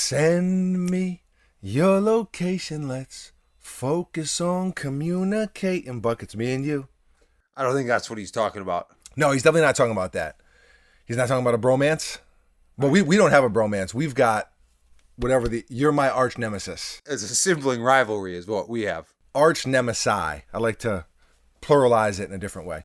Send me your location. Let's focus on communicating. Buckets, me and you. I don't think that's what he's talking about. No, he's definitely not talking about that. He's not talking about a bromance. Well, we don't have a bromance. We've got whatever you're my arch nemesis. It's a sibling rivalry is what we have. Arch nemesi. I like to pluralize it in a different way.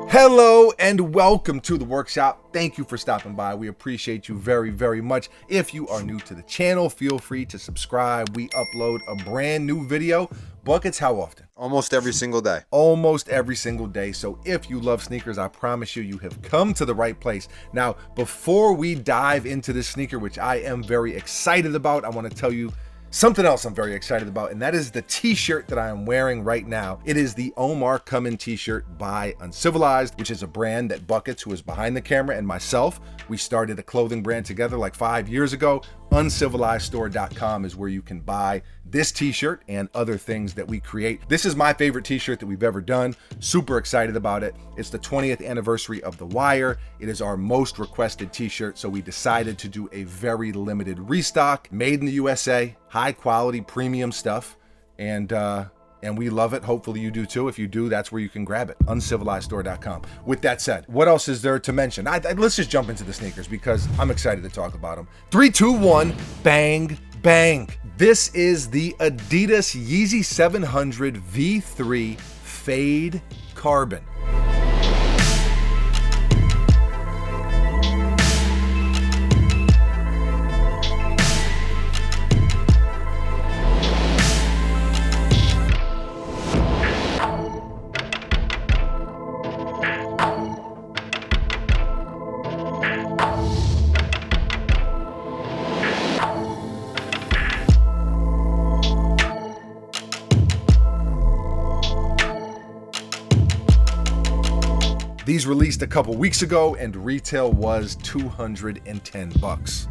Hello and welcome to the workshop. Thank you for stopping by. We appreciate you very, very much. If you are new to the channel, feel free to subscribe. We upload a brand new video. Buckets, how often? Almost every single day. Almost every single day. So if you love sneakers, I promise you, you have come to the right place. Now, before we dive into this sneaker, which I am very excited about, I want to tell you something else I'm very excited about, and that is the t-shirt that I am wearing right now. It is the Omar Come In t-shirt by Uncivilized, which is a brand that Buckets, who is behind the camera, and myself, we started a clothing brand together like 5 years ago. Uncivilizedstore.com is where you can buy this t-shirt and other things that we create. This is my favorite t-shirt that we've ever done. Super excited about it. It's the 20th anniversary of The Wire. It is our most requested t-shirt, so we decided to do a very limited restock. Made in the USA, high quality, premium stuff, and we love it. Hopefully you do too. If you do, that's where you can grab it, uncivilizedstore.com. With that said, what else is there to mention? Let's just jump into the sneakers because I'm excited to talk about them. 3, 2, 1, bang, bang. This is the Adidas Yeezy 700 V3 Fade Carbon. These released a couple weeks ago and retail was 210 bucks.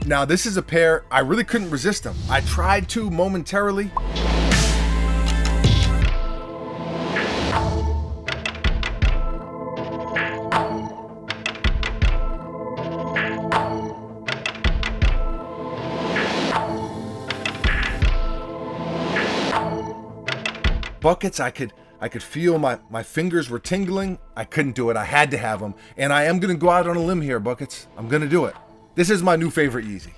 Now, this is a pair, I really couldn't resist them. I tried to momentarily. Buckets, I could feel my fingers were tingling. I couldn't do it. I had to have them. And I am going to go out on a limb here, Buckets. I'm going to do it. This is my new favorite Yeezy.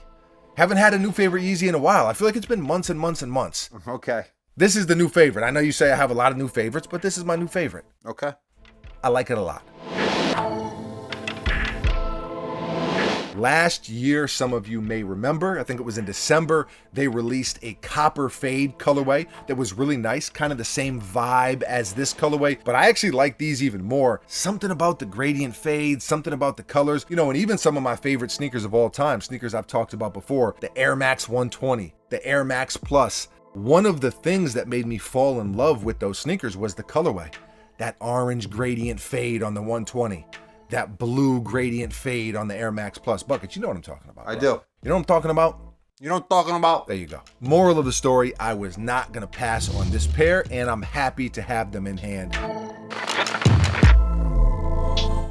Haven't had a new favorite Yeezy in a while. I feel like it's been months and months and months. Okay. This is the new favorite. I know you say I have a lot of new favorites, but this is my new favorite. Okay. I like it a lot. Last year, some of you may remember, I think it was in December, they released a copper fade colorway that was really nice, kind of the same vibe as this colorway, but I actually like these even more. Something about the gradient fade, something about the colors, you know, and even some of my favorite sneakers of all time, sneakers I've talked about before, the Air Max 120, the Air Max Plus. One of the things that made me fall in love with those sneakers was the colorway. That orange gradient fade on the 120. That blue gradient fade on the Air Max Plus. Buckets, you know what I'm talking about. I do. You know what I'm talking about? You know what I'm talking about? There you go. Moral of the story, I was not going to pass on this pair, and I'm happy to have them in hand.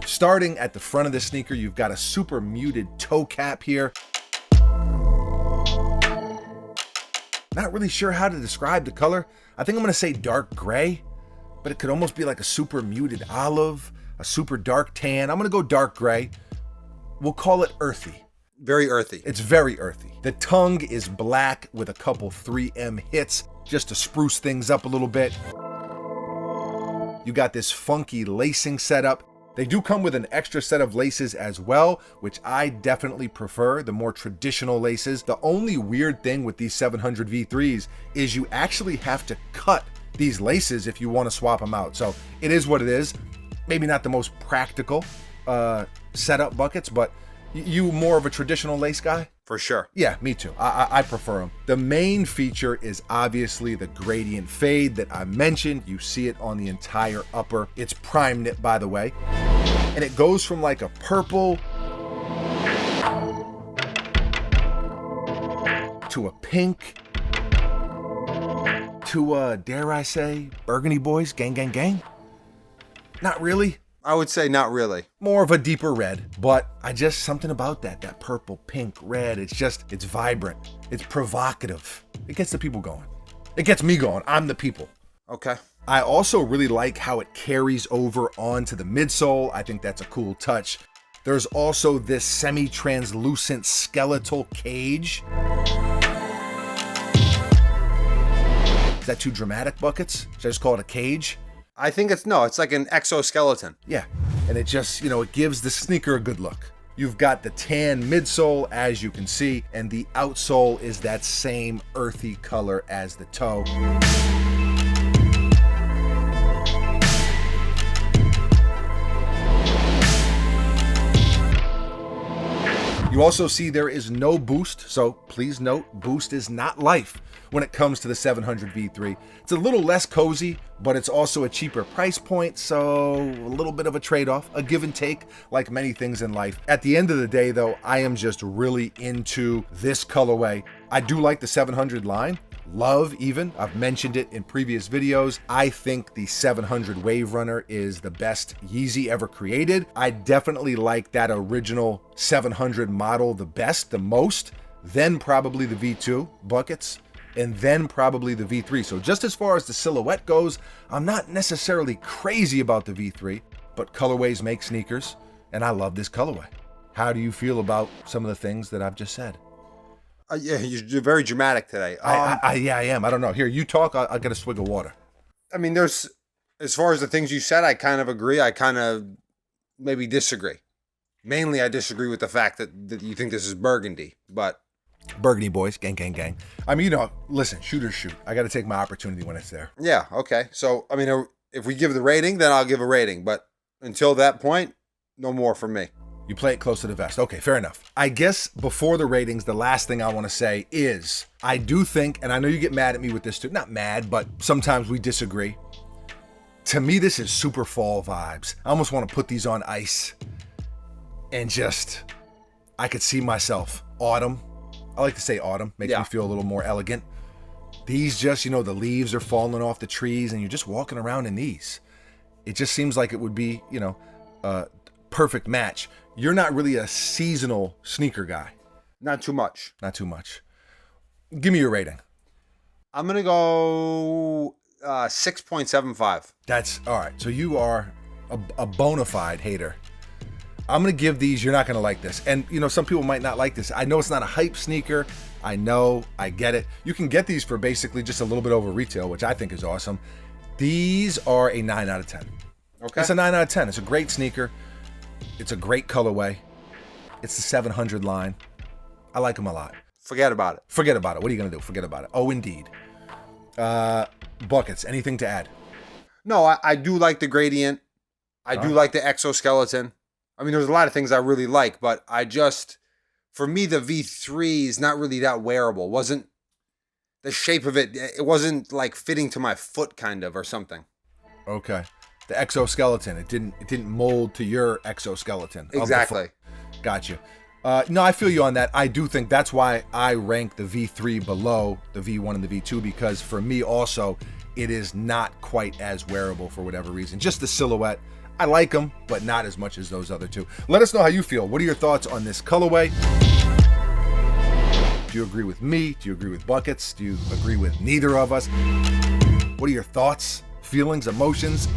Starting at the front of the sneaker, you've got a super muted toe cap here. Not really sure how to describe the color. I think I'm going to say dark gray, but it could almost be like a super muted olive, a super dark tan. I'm going to go dark gray. We'll call it earthy. Very earthy. It's very earthy. The tongue is black with a couple 3M hits just to spruce things up a little bit. You got this funky lacing setup. They do come with an extra set of laces as well, which I definitely prefer, the more traditional laces. The only weird thing with these 700 V3s is you actually have to cut these laces if you want to swap them out. So it is what it is. Maybe not the most practical setup buckets, but you more of a traditional lace guy? For sure. Yeah, me too. I prefer them. The main feature is obviously the gradient fade that I mentioned. You see it on the entire upper. It's prime knit, by the way. And it goes from like a purple to a pink to a, dare I say, burgundy boys, gang, gang, gang. Not really. I would say not really. More of a deeper red, but something about that purple, pink, red, it's vibrant. It's provocative. It gets the people going. It gets me going. I'm the people. Okay. I also really like how it carries over onto the midsole. I think that's a cool touch. There's also this semi-translucent skeletal cage. Is that too dramatic, Buckets? Should I just call it a cage? I think it's like an exoskeleton. Yeah, and it just, it gives the sneaker a good look. You've got the tan midsole, as you can see, and the outsole is that same earthy color as the toe. You also see there is no boost, so please note, boost is not life when it comes to the 700 V3. It's a little less cozy, but it's also a cheaper price point, so a little bit of a trade-off, a give and take, like many things in life. At the end of the day, though, I am just really into this colorway. I do like the 700 line. Love even. I've mentioned it in previous videos. I think the 700 Wave Runner is the best Yeezy ever created. I definitely like that original 700 model the best, the most, then probably the V2 Buckets, and then probably the V3. So just as far as the silhouette goes, I'm not necessarily crazy about the V3, but colorways make sneakers, and I love this colorway. How do you feel about some of the things that I've just said? Yeah, you're very dramatic today. Yeah, I am. I don't know. Here, you talk. I'll get a swig of water. I mean, as far as the things you said, I kind of agree. I kind of maybe disagree. Mainly, I disagree with the fact that you think this is burgundy, but... Burgundy boys, gang, gang, gang. I mean, listen, shooters shoot. I got to take my opportunity when it's there. Yeah, okay. So, I mean, if we give the rating, then I'll give a rating. But until that point, no more from me. You play it close to the vest. Okay, fair enough. I guess before the ratings, the last thing I want to say is I do think, and I know you get mad at me with this too, not mad, but sometimes we disagree. To me, this is super fall vibes. I almost want to put these on ice and just, I could see myself. Autumn. I like to say autumn. Makes me feel a little more elegant. These just, the leaves are falling off the trees and you're just walking around in these. It just seems like it would be, a perfect match. You're not really a seasonal sneaker guy. Not too much. Not too much. Give me your rating. I'm going to go 6.75. That's all right. So you are a bona fide hater. I'm going to give these, you're not going to like this. And, some people might not like this. I know it's not a hype sneaker. I know. I get it. You can get these for basically just a little bit over retail, which I think is awesome. These are a 9 out of 10. Okay. It's a 9 out of 10. It's a great sneaker. It's a great colorway. It's the 700 line. I like them a lot. Forget about it. Forget about it. What are you going to do? Forget about it. Oh, indeed. Buckets, anything to add? No, I do like the gradient. I do like the exoskeleton. I mean, there's a lot of things I really like, but for me, the V3 is not really that wearable. Wasn't the shape of it, it wasn't like fitting to my foot kind of or something. Okay. The exoskeleton, it didn't mold to your exoskeleton. Exactly. Got you. No, I feel you on that. I do think that's why I rank the V3 below the V1 and the V2, because for me also, it is not quite as wearable for whatever reason. Just the silhouette. I like them, but not as much as those other two. Let us know how you feel. What are your thoughts on this colorway? Do you agree with me? Do you agree with Buckets? Do you agree with neither of us? What are your thoughts, feelings, emotions?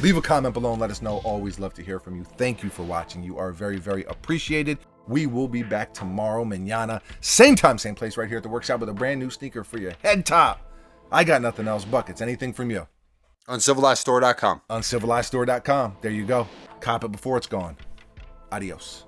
Leave a comment below and let us know. Always love to hear from you. Thank you for watching. You are very, very appreciated. We will be back tomorrow, mañana. Same time, same place, right here at the workshop with a brand new sneaker for your head top. I got nothing else. Buckets, anything from you? Uncivilizedstore.com. Uncivilizedstore.com. There you go. Cop it before it's gone. Adios.